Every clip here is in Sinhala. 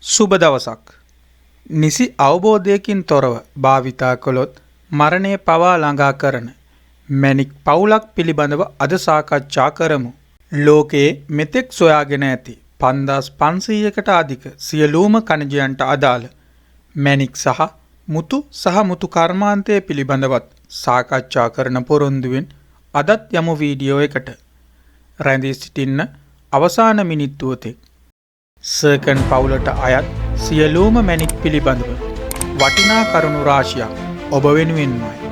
සුබ දවසක්. නිසි අවබෝධයකින් තොරව භාවිතා කළොත් මරණය පවා ළඟා කරන මැණික් පවුලක් පිළිබඳව අද සාකච්ඡා කරමු. ලෝකයේ මෙතෙක් සොයාගෙන ඇති 5500කට අධික සියලුම කණජයන්ට අදාළ මැණික් සහ මුතු කර්මාන්තය පිළිබඳවත් සාකච්ඡා කරන පොරොන්දුවෙන් අදත් යමු වීඩියෝ එකට. රැඳී සිටින්න අවසාන මිනිත්තුව තෙක්. සර්කන් පවුලට අයත් සියලුම මැණික් පිළිබඳව වටිනා කරුණු රාශියක් ඔබ වෙනුවෙන්මයි.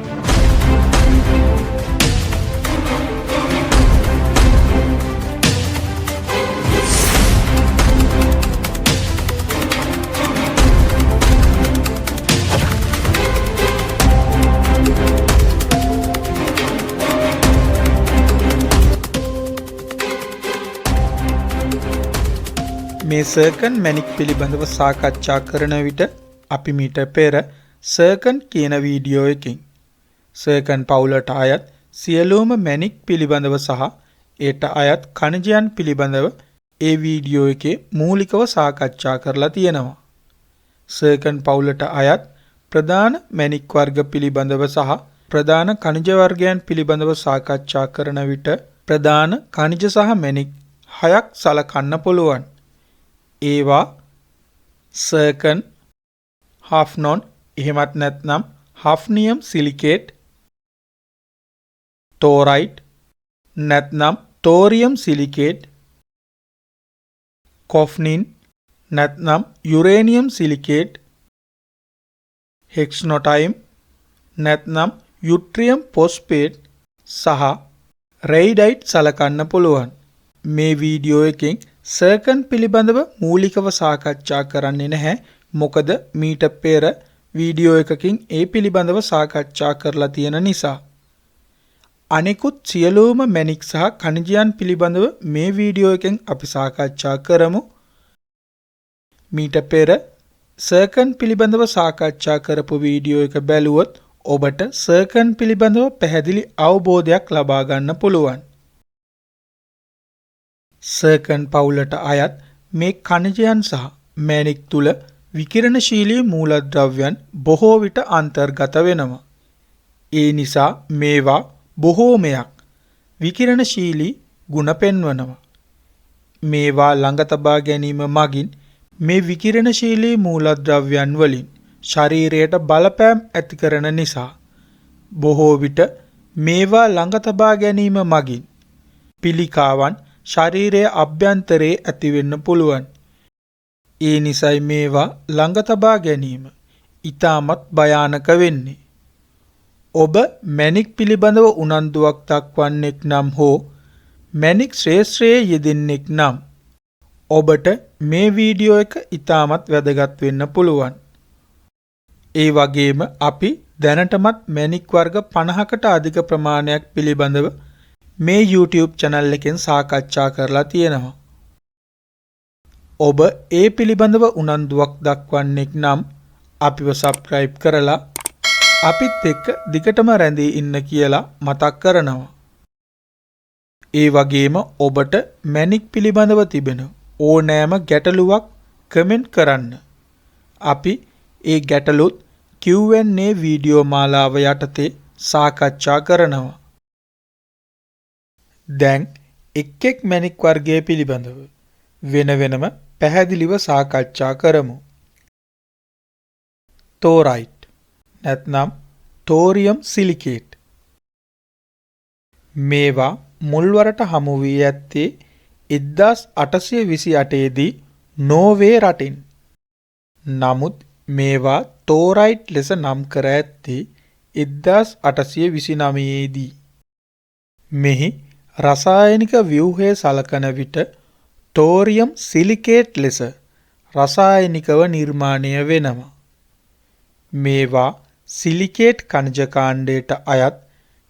මේ සර්කන් මැණික් පිළිබඳව සාකච්ඡා කරන විට අපි මීට පෙර සර්කන් කියන වීඩියෝ එකකින් සර්කන් පවුලට අයත් සියලුම මැණික් පිළිබඳව සහ ඒට අයත් කණජයන් පිළිබඳව ඒ වීඩියෝ එකේ මූලිකව සාකච්ඡා කරලා තියෙනවා. සර්කන් පවුලට අයත් ප්‍රධාන මැණික් වර්ග පිළිබඳව සහ ප්‍රධාන කණජ වර්ගයන් පිළිබඳව සාකච්ඡා කරන විට ප්‍රධාන කණජ සහ මැණික් 6ක් සලකන්න පුළුවන්. ඒවා සර්කන්, හාෆ්නොන්, එහෙමත් නැත්නම් හාෆ්නියම් සිලිකේට්, තෝරයිට් නැත්නම් තෝරියම් සිලිකේට්, කොෆ්නින් නැත්නම් යුරේනියම් සිලිකේට්, හෙක්ස්නොටයිම් නැත්නම් යුට්‍රියම් පොස්පේට් සහ රෙයිඩයිට් සලකන්න පුළුවන්. මේ වීඩියෝ එකෙන් සර්කන් පිළිබඳව මූලිකව සාකච්ඡා කරන්නේ නැහැ. මොකද මීට පෙර වීඩියෝ එකකින් ඒ පිළිබඳව සාකච්ඡා කරලා තියෙන නිසා. අනෙකුත් සියලුම මැණික් සහ කණජයන් පිළිබඳව මේ වීඩියෝ එකෙන් අපි සාකච්ඡා කරමු. මීට පෙර සර්කන් පිළිබඳව සාකච්ඡා කරපු වීඩියෝ එක බැලුවොත් ඔබට සර්කන් පිළිබඳව පැහැදිලි අවබෝධයක් ලබා ගන්න පුළුවන්. සර්කන් පවුලට අයත් මේ කණජයන් සහ මැණික් තුල විකිරණශීලී මූලද්‍රව්‍යයන් බොහෝ විට අන්තර්ගත වෙනවා. ඒ නිසා මේවා බොහෝමයක් විකිරණශීලී ගුණ පෙන්වනවා. මේවා ළඟ තබා ගැනීම මගින් මේ විකිරණශීලී මූලද්‍රව්‍යයන් වලින් ශරීරයට බලපෑම් ඇති කරන නිසා බොහෝ විට මේවා ළඟ තබා ගැනීම මගින් පිළිකාවන් ශරීරයේ අභ්‍යන්තරයේ ඇති වෙන්න පුළුවන්. ඒ නිසයි මේවා ළඟ තබා ගැනීම ඊටමත් භයානක වෙන්නේ. ඔබ මැණික් පිළිබඳව උනන්දුවක් දක්වන්නෙක් නම් හෝ මැණික් ශ්‍රේෂ්ඨයේ යෙදෙන්නෙක් නම් ඔබට මේ වීඩියෝ එක ඊටමත් වැදගත් වෙන්න පුළුවන්. ඒ වගේම අපි දැනටමත් මැණික් වර්ග 50කට අධික ප්‍රමාණයක් පිළිබඳව මේ YouTube channel එකෙන් සාකච්ඡා කරලා තියෙනවා. ඔබ ඒ පිළිබඳව උනන්දුවක් දක්වන්නෙක් නම් අපිව subscribe කරලා අපිත් එක්ක දිගටම රැඳී ඉන්න කියලා මතක් කරනවා. ඒ වගේම ඔබට මැණික් පිළිබඳව තිබෙන ඕනෑම ගැටලුවක් කමෙන්ට් කරන්න. අපි ඒ ගැටලුත් Q&A වීඩියෝ මාලාව යටතේ සාකච්ඡා කරනවා. දැන් එක් මැණික් වර්ගය පිළිබඳව වෙන වෙනම පැහැදිලිව සාකච්ඡා කරමු. තෝරයිට් නැත්නම් තෝරියම් සිලිකේට්. මේවා මුල්වරට හමු වී ඇත්තේ 1828 දී නෝර්වේ රටින්. නමුත් මේවා තෝරයිට් ලෙස නම් කර ඇත්තේ 1829 දී. මෙහි රසායනික ව්‍යුහය සලකන විට තෝරියම් සිලිකේට් ලෙස රසායනිකව නිර්මාණය වෙනවා. මේවා සිලිකේට් කණජ කාණ්ඩයට අයත්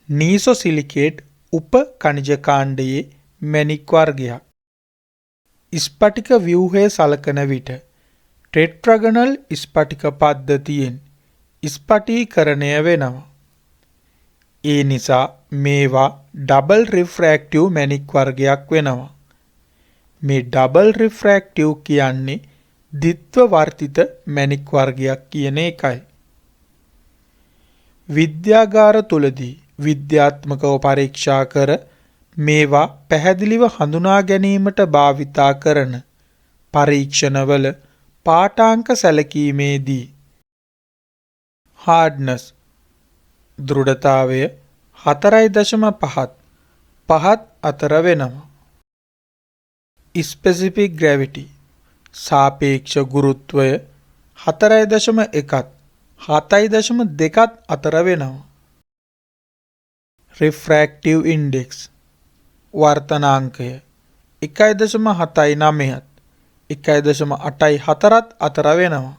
නීසෝ සිලිකේට් උප කණජ කාණ්ඩයේ මැණික් වර්ගයක්. ස්පටික ව්‍යුහය සලකන විට ටෙට්‍රාගනල් ස්පටික පද්ධතියෙන් ස්පටිකීකරණය වෙනවා. ඒ නිසා මේවා ඩබල් රිෆ්‍රැක්ටිව් මැණික් වර්ගයක් වෙනවා. මේ ඩබල් රිෆ්‍රැක්ටිව් කියන්නේ ද්විත්ව වර්තිත මැණික් වර්ගයක් කියන එකයි. විද්‍යාගාර තුලදී විද්‍යාත්මකව පරීක්ෂා කර මේවා පැහැදිලිව හඳුනා ගැනීමට භාවිතා කරන පරීක්ෂණවල පාඨාංක සැලකීමේදී hardness දෘಢතාවය 4.5 අතර වෙනවා. specific gravity සාපේක්ෂ ගුරුත්වය 4.1 7.2 අතර වෙනවා. refractive index වර්තනාංකය 1.79 1.84 අතර වෙනවා.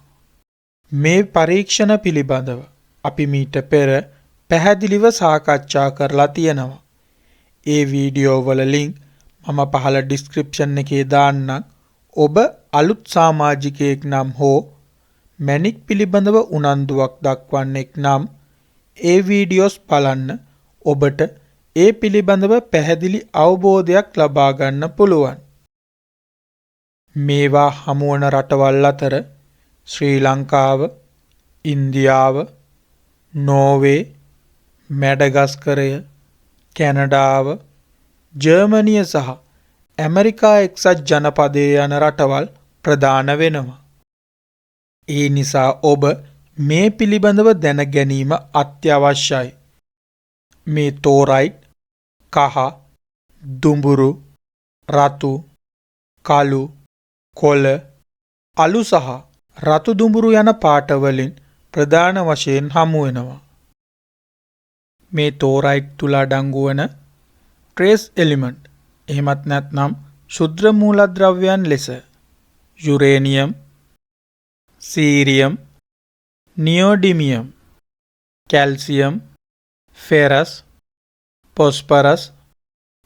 මේ පරීක්ෂණ පිළිබඳව අපි මීට පෙර පැහැදිලිව සාකච්ඡා කරලා තියෙනවා. ඒ වීඩියෝ වල ලින්ක් මම පහළ ඩිස්ක්‍රිප්ෂන් එකේ දාන්නම්. ඔබ අලුත් සමාජිකයෙක් නම් හෝ මැණික් පිළිබඳව උනන්දුවක් දක්වන්නෙක් නම් ඒ වීඩියෝස් බලන්න ඔබට ඒ පිළිබඳව පැහැදිලි අවබෝධයක් ලබා ගන්න පුළුවන්. මේවා හමුවන රටවල් අතර ශ්‍රී ලංකාව, ඉන්දියාව, නෝර්වේ, මැඩගස්කරය, කැනඩාව, ජර්මනිය සහ ඇමරිකා එක්සත් ජනපදයේ යන රටවල් ප්‍රධාන වෙනවා. ඒ නිසා ඔබ මේ පිළිබඳව දැන ගැනීම අත්‍යවශ්‍යයි. මේ තෝරයිට්, කහ, දුඹුරු, රතු, කළු, කොළ, අලු සහ රතු දුඹුරු යන පාට වලින් ප්‍රධාන වශයෙන් හමු වෙනවා. මේ තෝරයිට් තුල අඩංගු වන ට්‍රේස් එලිමන්ට් එහෙමත් නැත්නම් ශුද්ධ මූලද්‍රව්‍යයන් ලෙස uranium, cerium, neodymium, calcium, ferrous, phosphorus,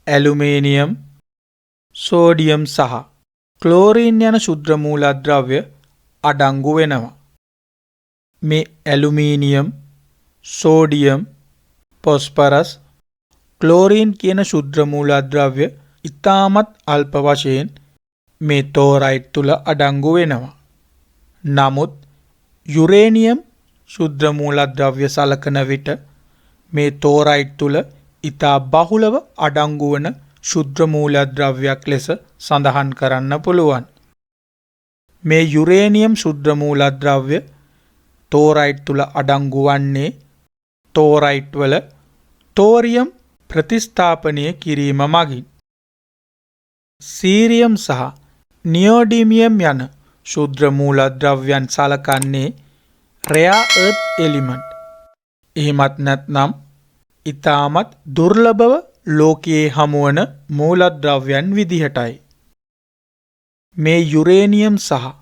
aluminium, sodium සහ ක්ලෝරින් යන ශුද්ධ මූලද්‍රව්‍ය අඩංගු වෙනවා. මේ ඇලුමිනියම්, සෝඩියම්, පොස්පරස්, ක්ලෝරින් කියන ශුද්ධ මූලද්‍රව්‍ය ඉතාමත් අල්ප වශයෙන් මේ තෝරයිට් තුල අඩංගු වෙනවා. නමුත් යුරේනියම් ශුද්ධ මූලද්‍රව්‍ය සලකන විට මේ තෝරයිට් තුල ඉතා බහුලව අඩංගු වන ශුද්ධ මූලද්‍රව්‍යයක් ලෙස සඳහන් කරන්න පුළුවන්. මේ යුරේනියම් ශුද්ධ මූලද්‍රව්‍ය තෝරයිට් තුල අඩංගු වන්නේ තෝරයිට් වල තෝරියම් ප්‍රතිස්ථාපනය කිරීම මගින්. සීරියම් සහ නියෝඩිමියම් යන ශුද්ධ මූලද්‍රව්‍යයන් සලකන්නේ රෙයා අර්ත් එලිමන්ට්. එහෙමත් නැත්නම් ඉතාමත් දුර්ලභව ලෝකයේ හමුවන මූලද්‍රව්‍යයන් විදිහටයි. මේ යුරේනියම් සහ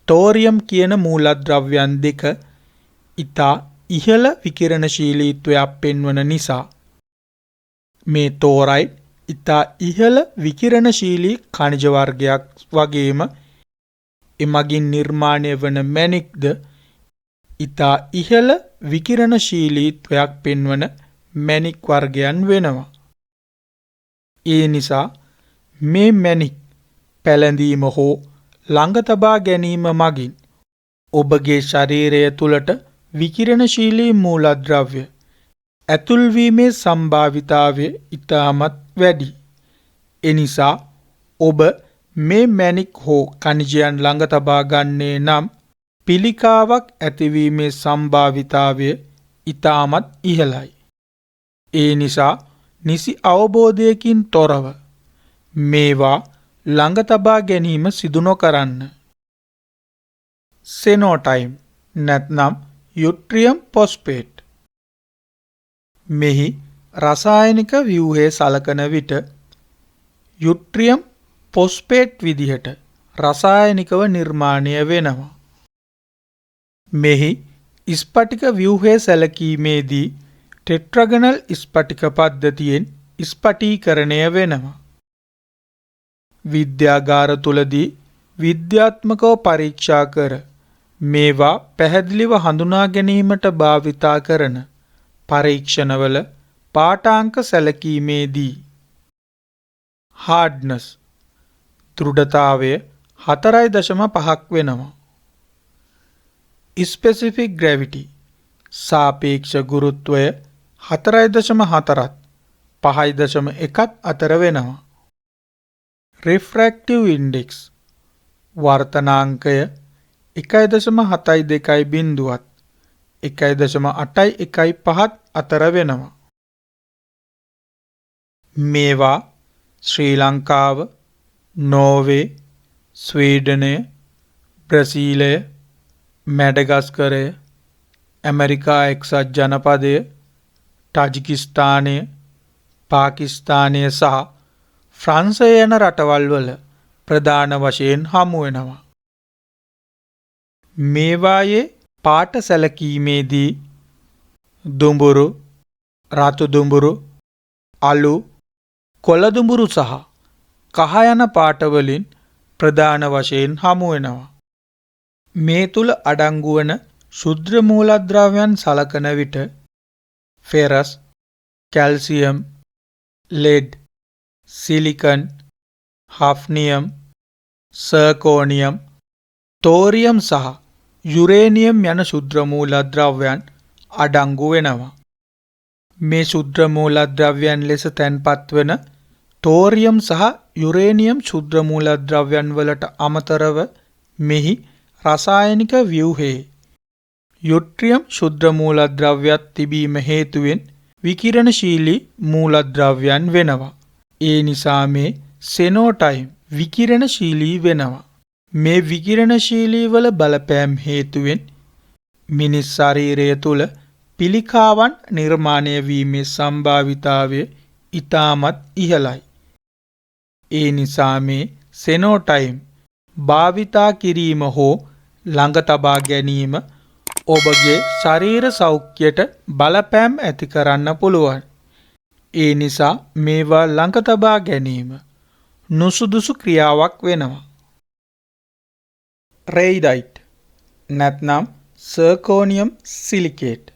තෝරියම් කියන මූලද්‍රව්‍යයන් දෙක ඉතා ඉහළ විකිරණශීලීත්වයක් පෙන්වන නිසා මේ තෝරයිට් ඉතා ඉහළ විකිරණශීලී ඛනිජ වර්ගයක් වගේම එමගින් නිර්මාණය වන මැණික්ද ඉතා ඉහළ විකිරණශීලීත්වයක් පෙන්වන මැණික් වර්ගයන් වෙනවා. ඒ නිසා මේ මැණික් පැළඳීම හෝ ළඟ තබා ගැනීම මගින් ඔබගේ ශරීරය තුළට විකිරණශීලී මූලද්‍රව්‍ය ඇතුල්වීමේ සම්භාවිතාවය ඉතාමත් වැඩි. එනිසා ඔබ මේ මැණික් හෝ ඛනිජයන් ළඟ තබා ගන්නේ නම් පිළිකාවක් ඇතිවීමේ සම්භාවිතාවය ඉතාමත් ඉහළයි. ඒ නිසා නිසි අවබෝධයකින් තොරව මේවා ළඟ තබා ගැනීම සිදු නොකරන්න. සෙනෝටයිම් නැත්නම් යුට්‍රියම් පොස්පේට්. මෙහි රසායනික ව්‍යුහය සලකන විට යුට්‍රියම් පොස්පේට් විදිහට රසායනිකව නිර්මාණය වෙනවා. මෙහි ස්පටික ව්‍යුහය සැලකීමේදී ටෙට්‍රාගනල් ස්පටික පද්ධතියෙන් ස්පටීකරණය වෙනවා. විද්‍යාගාර තුලදී විද්‍යාත්මකව පරීක්ෂා කර මේවා පැහැදිලිව හඳුනා ගැනීමට භාවිතා කරන පරීක්ෂණවල පාඨාංක සැලකීමේදී hardness දෘಢතාවය 4.5 වෙනවා. ස්පෙસિෆික් ග්‍රැවිටි සාපේක්ෂ ගුරුත්වය 4.4ත් 5.1ත් අතර වෙනවා. රිෆ්‍රැක්ටිව් ඉන්ඩෙක්ස් වර්තනාංකය 1.72 බිංදුවත් 1.815ත් අතර වෙනවා. මේවා ශ්‍රී ලංකාව, නෝර්වේ, ස්වීඩනය, බ්‍රසීලය, මැඩගස්කරය, ඇමරිකා එක්සත් ජනපදය, තාජිකිස්තානය, පාකිස්තානය සහ ෆ්‍රාන්සය යන රටවල් වල ප්‍රධාන වශයෙන් හමු වෙනවා. මේවායේ පාට සැලකීමේදී දුඹුරු, රතු දුඹුරු, අලු, කොළ දුඹුරු සහ කහ යන පාටවලින් ප්‍රධාන වශයෙන් හමු වෙනවා. මේ තුල අඩංගු වන ශුද්ධ මූලද්‍රව්‍යයන් සලකන විට ෆෙරස්, කැල්සියම්, ලෙඩ්, සිලිකන්, හෆ්නියම්, සර්කෝනියම්, තෝරියම් සහ යුරේනියම් යන ශුද්ධ මූලද්‍රව්‍යයන් අඩංගු වෙනවා. මේ ශුද්ධ මූලද්‍රව්‍යයන් ලෙස තැන්පත් වන තෝරියම් සහ යුරේනියම් ශුද්ධ මූලද්‍රව්‍යයන් වලට අමතරව මෙහි රසායනික ව්‍යුහයේ යුට්‍රියම් ශුද්ධ මූලද්‍රව්‍යයක් තිබීම හේතුවෙන් විකිරණශීලී මූලද්‍රව්‍යයන් වෙනවා. ඒ නිසා මේ සෙනෝටයිම් විකිරණශීලී වෙනවා. මේ විකිරණශීලී වල බලපෑම් හේතුවෙන් මිනිස් ශරීරය තුළ පිළිකාවන් නිර්මාණය වීමේ සම්භාවිතාවය ඉතාමත් ඉහළයි. ඒ නිසා මේ සෙනෝටයිම් භාවිතා කිරීම හෝ ළඟ තබා ගැනීම ඔබගේ ශරීර සෞඛ්‍යයට බලපෑම් ඇති කරන්න පුළුවන්. ඒ නිසා මේවා ළඟ තබා ගැනීම නුසුදුසු ක්‍රියාවක් වෙනවා. රෙයිඩයිට් නැත්නම් සර්කෝනියම් සිලිකේට්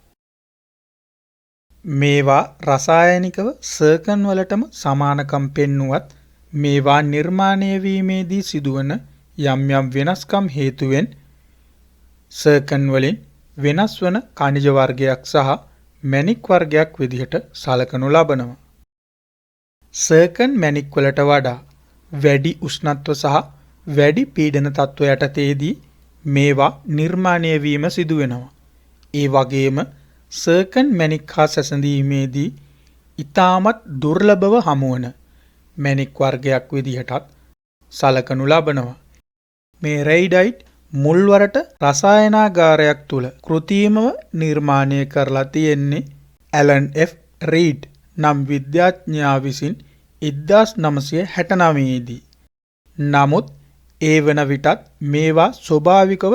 මේවා රසායනිකව සර්කන් වලටම සමානකම් පෙන්නුවත් මේවා නිර්මාණය වීමේදී සිදුවන යම් යම් වෙනස්කම් හේතුවෙන් සර්කන් වලින් වෙනස් වන ඛනිජ වර්ගයක් සහ මැණික් වර්ගයක් විදිහට සලකනු ලබනවා. සර්කන් මැණික් වලට වඩා වැඩි උෂ්ණත්ව සහ වැඩි පීඩන තත්ත්ව යටතේදී මේවා නිර්මාණය වීම සිදු වෙනවා. ඒ වගේම සර්කන් මැණික් හා සැසඳීමේදී ඉතාමත් දුර්ලභව හමුවන මැණික් වර්ගයක් විදිහටත් සලකනු ලබනවා. මේ රෙයිඩයිට් මුල්වරට රසායනාගාරයක් තුල කෘත්‍රිමව නිර්මාණය කරලා තියෙන්නේ ඇලන් F. රීඩ් නම් විද්‍යාඥයා විසින් 1969 දී. නමුත් ඒ වන විටත් මේවා ස්වභාවිකව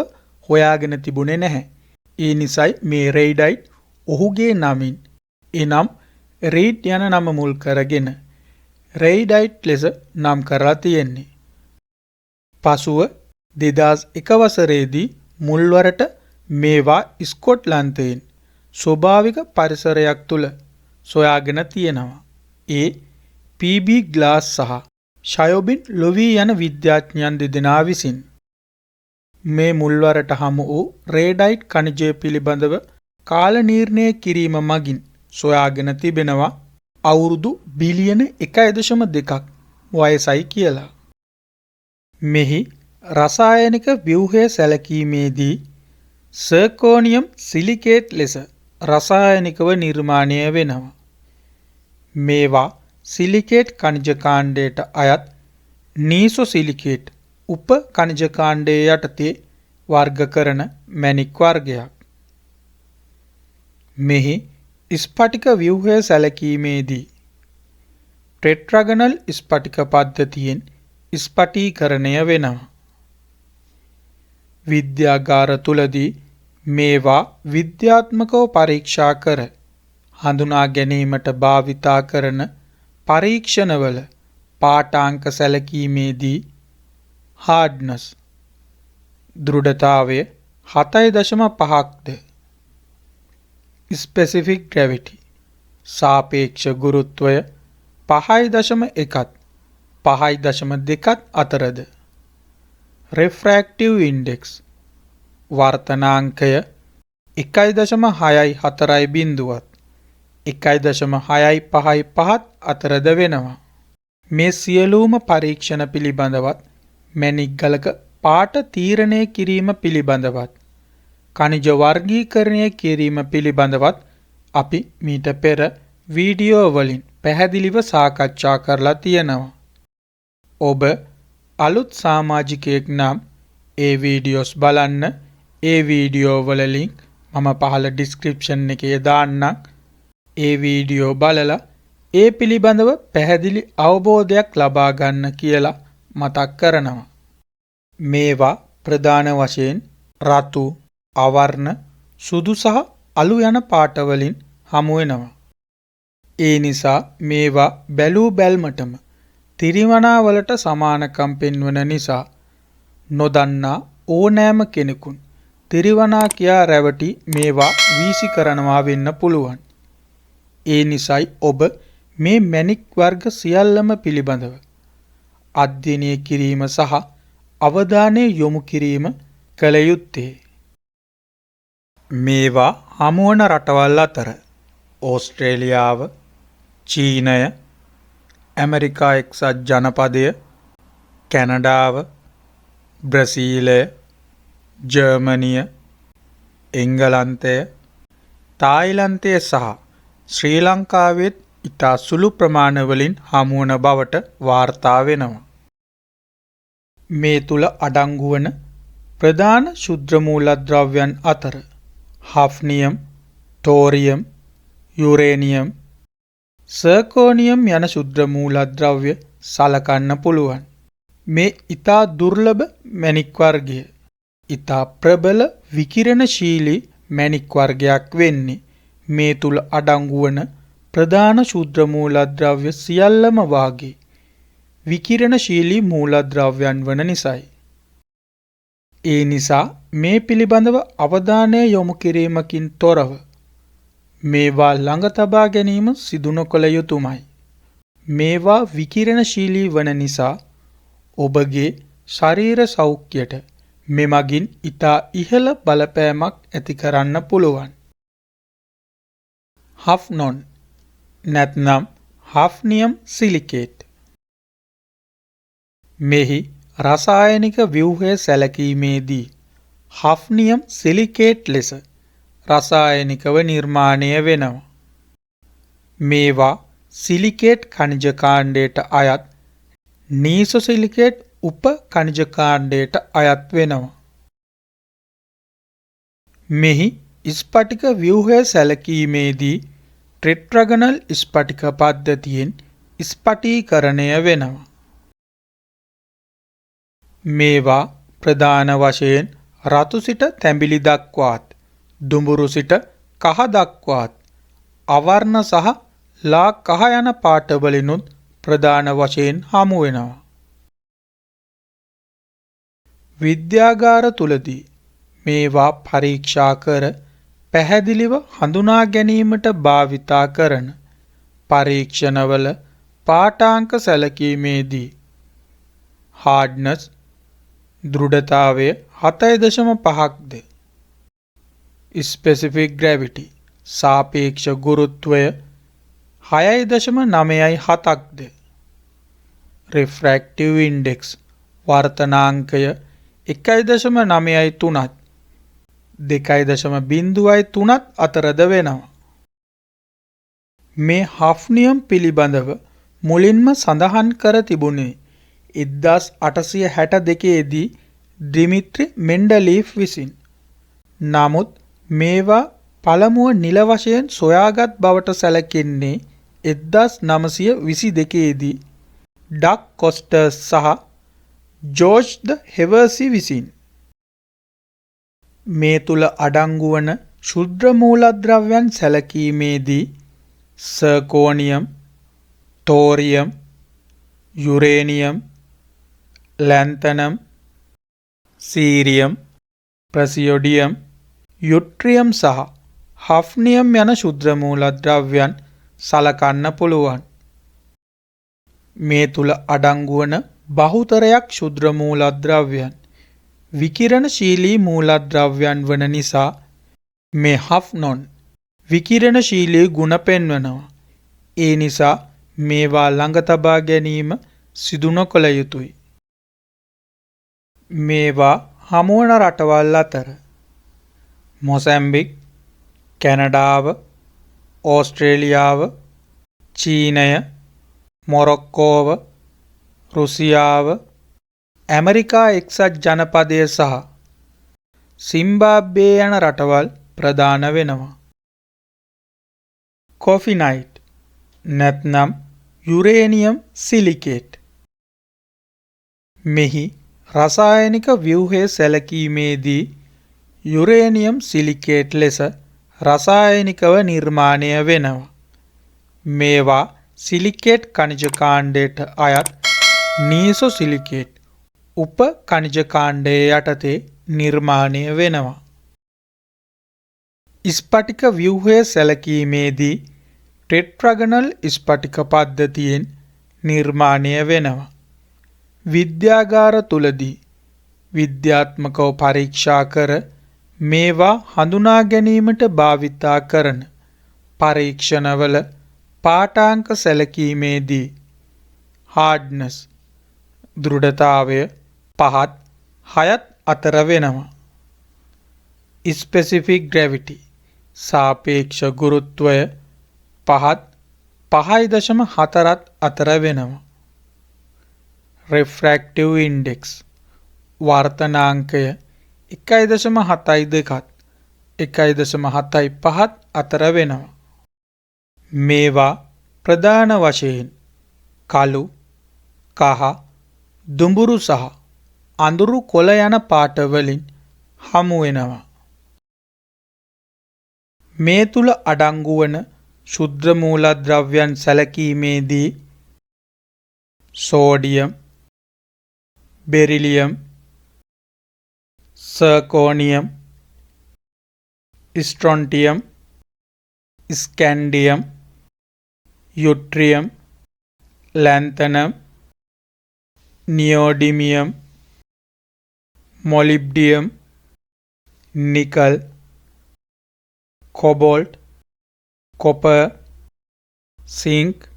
හොයාගෙන තිබුණේ නැහැ. ඒ නිසයි මේ රෙයිඩයිට් ඔහුගේ නමින් එනම් රීඩ් යන නම මුල් කරගෙන රෙයිඩයිට් ලෙස නම් කරලා තියෙන්නේ. පසුව 2001 වසරේදී මුල්වරට මේවා ස්කොට්ලන්තයෙන් ස්වභාවික පරිසරයක් තුල සොයාගෙන තියෙනවා. ඒ පී.බී. ග්ලාස් සහ ෂයොබින් ලොවී යන විද්‍යාඥයන් දෙදෙනා විසින් මේ මුල්වරට හමු වූ රෙයිඩයිට් ඛනිජය පිළිබඳව කාල නිර්ණය කිරීම මගින් සොයාගෙන තිබෙනවා අවුරුදු බිලියන 1.2ක් වයසයි කියලා. මෙහි රසායනික ව්‍යුහය සැලකීමේදී සර්කෝනියම් සිලිකේට් ලෙස රසායනිකව නිර්මාණය වෙනවා. මේවා සිලිකේට් ඛනිජ කාණ්ඩයට අයත් නීසෝ සිලිකේට් උප ඛනිජ කාණ්ඩයේ යටතේ වර්ග කරන මැණික් වර්ගයක්. මෙහි ස්ඵටික ව්‍යුහය සැලකීමේදී ටෙට්‍රාගනල් ස්ඵටික පද්ධතියෙන් ස්ඵටීකරණය වෙනවා. විද්‍යාගාර තුලදී මේවා විද්‍යාත්මකව පරීක්ෂා කර හඳුනා ගැනීමට භාවිතා කරන පරීක්ෂණවල පාඨාංක සැලකීමේදී හાર્ඩ්නස් දෘಢතාවය 7.5ක්ද ස්පෙસિෆික් ග්‍රැවිටි සාපේක්ෂ ගුරුත්වය 5.1ත් 5.2ත් අතරද රිෆ්‍රැක්ටිව් ඉන්ඩෙක්ස් වර්තනාංකය 1.640 බිඳුවත් 1.655 අතරද වෙනවා. මේ සියලුම පරීක්ෂණ පිළිබඳවත් මැණික් ගලක පාට තීරණය කිරීම පිළිබඳවත් ඛනිජ වර්ගීකරණය කිරීම පිළිබඳවත් අපි මීට පෙර වීඩියෝ වලින් පැහැදිලිව සාකච්ඡා කරලා තියෙනවා. ඔබ අලුත් සමාජිකයෙක් නම් ඒ වීඩියෝස් බලන්න. ඒ වීඩියෝ වල ලින්ක් මම පහළ ඩිස්ක්‍රිප්ෂන් එකේ දාන්නම්. ඒ වීඩියෝ බලලා ඒ පිළිබඳව පැහැදිලි අවබෝධයක් ලබා ගන්න කියලා මතක් කරනවා. මේවා ප්‍රධාන වශයෙන් රතු, අවර්ණ, සුදු සහ අලු යන පාට වලින් හමු වෙනවා. ඒ නිසා මේවා බැලූ බැල්මටම තිරිවනා වලට සමානකම් පෙන්වන නිසා නොදන්නා ඕනෑම කෙනෙකුන් තිරිවනා කියා රැවටි මේවා වීසි කරනවා වෙන්න පුළුවන්. ඒ නිසයි ඔබ මේ මැණික් වර්ග සියල්ලම පිළිබඳව අධ්‍යයනය කිරීම සහ අවධානය යොමු කිරීම කළ යුත්තේ. මේවා හමුවන රටවල් අතර ඕස්ට්‍රේලියාව, චීනය, ඇමරිකා එක්සත් ජනපදය, කැනඩාව, බ්‍රසීලය, ජර්මනිය, එංගලන්තය, තායිලන්තය සහ ශ්‍රී ලංකාවෙත් ඉතා සුළු ප්‍රමාණවලින් හමුවන බවට වාර්තා වෙනවා. මේ තුල අඩංගු වන ප්‍රධාන ශුද්ධ මූලද්‍රව්‍යයන් අතර හෆ්නියම්, තෝරියම්, යුරේනියම්, සර්කෝනියම් යන ශුද්ධ මූලද්‍රව්‍ය සලකන්න පුළුවන්. මේ ඉතා දුර්ලභ මැණික් වර්ගය ඉතා ප්‍රබල විකිරණශීලී මැණික් වර්ගයක් වෙන්නේ මේ තුල අඩංගු වන ප්‍රධාන ශුද්ධ මූලද්‍රව්‍ය සියල්ලම වාගේ විකිරණශීලී මූලද්‍රව්‍යයන් වන නිසායි. ඒ නිසා මේ පිළිබඳව අවධානය යොමු කිරීමකින් තොරව මේවා ළඟ තබා ගැනීම සිදු නොකළ යුතුමයි. මේවා විකිරණශීලී වන නිසා ඔබගේ ශරීර සෞඛ්‍යයට මෙමගින් ඉතා ඉහළ බලපෑමක් ඇති කරන්න පුළුවන්. හෆ්නොන් නැත්නම් හෆ්නියම් සිලිකේට්. මෙහි රසායනික ව්‍යුහය සැලකීමේදී හෆ්නියම් සිලිකේට් ලෙස රසායනිකව නිර්මාණය වෙනවා. මේවා සිලිකේට් ඛනිජ කාණ්ඩයට අයත් නීසොසිලිකේට් උප ඛනිජ කාණ්ඩයට අයත් වෙනවා. මෙහි ස්පටික ව්‍යුහය සැලකීමේදී ටෙට්‍රාගනල් ස්පටික පද්ධතියෙන් ස්පටීකරණය වෙනවා. මේවා ප්‍රධාන වශයෙන් රතු සිට තැඹිලි දක්වාත්, දුඹුරු සිට කහ දක්වාත්, අවර්ණ සහ ලා කහ යන පාටවලිනුත් ප්‍රධාන වශයෙන් හමු වෙනවා. විද්‍යාගාර තුලදී මේවා පරීක්ෂා කර පැහැදිලිව හඳුනා ගැනීමට භාවිතා කරන පරීක්ෂණවල පාඨාංක සැලකීමේදී hardness දෘಢතාවය 7.5ක්ද, specific gravity සාපේක්ෂ ගුරුත්වය 6.97ක්ද, refractive index වර්තනාංකය 1.93ත් 2.03ත් අතරද වෙනවා. මේ හෆ්නියම් පිළිබඳව මුලින්ම සඳහන් කර තිබුණේ 1862 දී ඩිමිත්‍රි මෙන්ඩලීෆ් විසින්. නමුත් මේවා පළමුව නිල වශයෙන් සොයාගත් බවට සැලකෙන්නේ 1922 දී ඩක් කොස්ටර්ස් සහ ජෝර්ජ් ද හෙවර්සි විසින්. මේ තුල අඩංගු වන ශුද්ධ මූලද්‍රව්‍යයන් සැලකීමේදී සර්කෝනියම්, තෝරියම්, යුරේනියම්, ලැන්තනම්, සීරියම්, ප්‍රසියොඩියම්, යුට්‍රියම් සහ හෆ්නියම් යන ශුද්ධ මූලද්‍රව්‍යයන් සලකන්න පුළුවන්. මේ තුල අඩංගු වන බහුතරයක් ශුද්ධ මූලද්‍රව්‍යයන් විකිරණශීලී මූලද්‍රව්‍යයන් වන නිසා මේ හෆ්නොන් විකිරණශීලී ගුණ පෙන්වනවා. ඒ නිසා මේවා ළඟ තබා ගැනීම සිදු නොකළ යුතුය. මේවා හමුවන රටවල් අතර මොසැම්බික්, කැනඩාව, ඕස්ට්‍රේලියාව, චීනය, මොරොක්කෝව, රුසියාව, ඇමරිකා එක්සත් ජනපදය සහ සිම්බාබ්වේ යන රටවල් ප්‍රධාන වෙනවා. කොෆිනයිට් නැත්නම් යුරේනියම් සිලිකේට්. මෙහි රසායනික ව්‍යුහය සැලකීමේදී යුරේනියම් සිලිකේට් ලෙස රසායනිකව නිර්මාණය වෙනවා. මේවා සිලිකේට් කනිජ කාණ්ඩයට අයත් නීසෝ සිලිකේට් උප කනිජ කාණ්ඩයේ යටතේ නිර්මාණය වෙනවා. ස්පටික ව්‍යුහය සැලකීමේදී ටෙට්‍රාගනල් ස්පටික පද්ධතියෙන් නිර්මාණය වෙනවා. විද්‍යාගාර තුලදී විද්‍යාත්මකව පරීක්ෂා කර මේවා හඳුනා ගැනීමට භාවිතා කරන පරීක්ෂණවල පාඨාංක සැලකීමේදී හાર્ඩ්නස් දෘಢතාවය 5ත් 6ත් අතර වෙනවා. ස්පෙસિෆික් ග්‍රැවිටි සාපේක්ෂ ගුරුත්වය 5ත් 5.4ත් අතර වෙනවා. රිෆ්‍රැක්ටිව් ඉන්ඩෙක්ස් වර්තනාංකය 1.72ත් 1.75ත් අතර වෙනවා. මේවා ප්‍රධාන වශයෙන් කළු, කහ, දුඹුරු සහ අඳුරු කොළ යන පාට වලින් හමු වෙනවා. මේ තුල අඩංගු වන ශුද්ධ මූලද්‍රව්‍යයන් සැලකීමේදී sodium, beryllium, zirconium, strontium, scandium, yttrium, lanthanum, neodymium, molybdenum, nickel, cobalt, copper, zinc,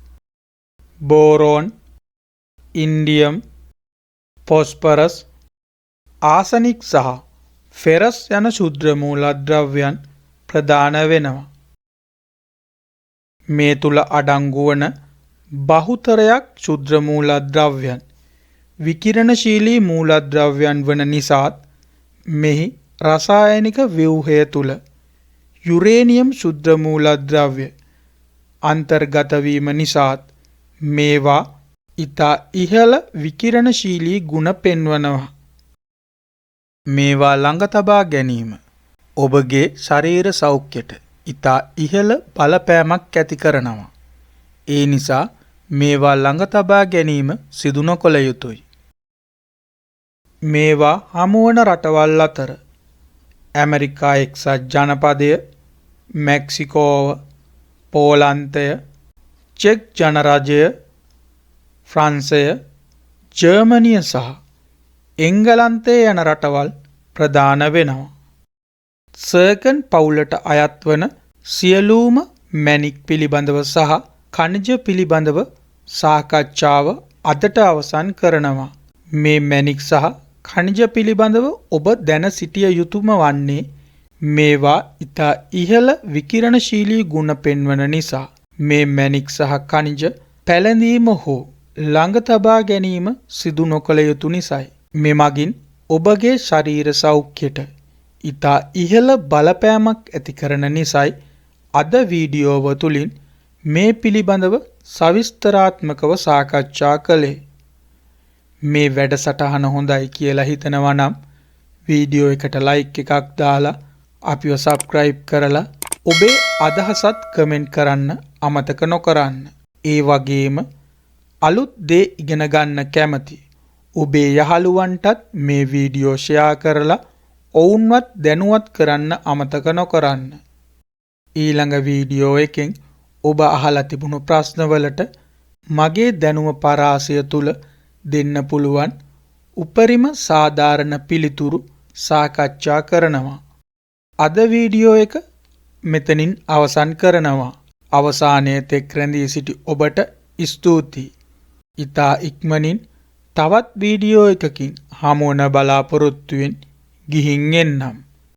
boron, indium, phosphorus, arsenic සහ ෆෙරස් යන ශුද්ධ මූලද්‍රව්‍යයන් ප්‍රධාන වෙනවා. මේ තුල අඩංගු වන බහුතරයක් ශුද්ධ මූලද්‍රව්‍යයන් විකිරණශීලී මූලද්‍රව්‍යයන් වන නිසාත් මෙහි රසායනික ව්‍යුහය තුල යුරේනියම් ශුද්ධ මූලද්‍රව්‍ය අන්තර්ගත වීම නිසාත් මේවා ඉතා ඉහළ විකිරණශීලී ගුණ පෙන්වනවා. මේවා ළඟ තබා ගැනීම ඔබගේ ශරීර සෞඛ්‍යයට ඉතා ඉහළ බලපෑමක් ඇති කරනවා. ඒ නිසා මේවා ළඟ තබා ගැනීම සිදු නොකළ යුතුය. මේවා හමුවන රටවල් අතර ඇමරිකා එක්සත් ජනපදය, මෙක්සිකෝව, පෝලන්තය, චෙක් ජනරජය, ෆ්‍රාන්සය, ජර්මනිය සහ එංගලන්තය යන රටවල් ප්‍රධාන වෙනවා. සර්කන් පවුලට අයත් වන සියලුම මැණික් පිළිබඳව සහ ඛනිජ පිළිබඳව සාකච්ඡාව අදට අවසන් කරනවා. මේ මැණික් සහ ඛනිජ පිළිබඳව ඔබ දැන සිටිය යුතුම වන්නේ මේවා ඉතා ඉහළ විකිරණශීලී ගුණ පෙන්වන නිසා මේ මැණික් සහ ඛනිජ පැළඳීම හෝ ළඟ තබා ගැනීම සිදු නොකළ යුතු නිසායි. මෙමගින් ඔබගේ ශරීර සෞඛ්‍යයට ඉතා ඉහළ බලපෑමක් ඇති කරන නිසායි අද වීඩියෝව තුලින් මේ පිළිබඳව සවිස්තරාත්මකව සාකච්ඡා කළේ. මේ වැඩසටහන හොඳයි කියලා හිතනවා නම් වීඩියෝ එකට ලයික් එකක් දාලා අපිව සබ්ස්ක්‍රයිබ් කරලා ඔබේ අදහසත් කමෙන්ට් කරන්න අමතක නොකරන්න. ඒ වගේම අලුත් දේ ඉගෙන ගන්න කැමති ඔබේ යහළුවන්ටත් මේ වීඩියෝ ෂෙයා කරලා ඔවුන්වත් දැනුවත් කරන්න අමතක නොකරන්න. ඊළඟ වීඩියෝ එකෙන් ඔබ අහලා තිබුණු ප්‍රශ්නවලට මගේ දැනුම පරාසය තුල දෙන්න පුළුවන් උපරිම සාධාරණ පිළිතුරු සාකච්ඡා කරනවා. අද වීඩියෝ එක මෙතනින් අවසන් කරනවා. අවසානයේ තෙක් රැඳී සිටි ඔබට ස්තුතියි. ඉතා ඉක්මනින් තවත් වීඩියෝ එකකින් හමු වන බලාපොරොත්තුවෙන් ගිහින් එන්නම්.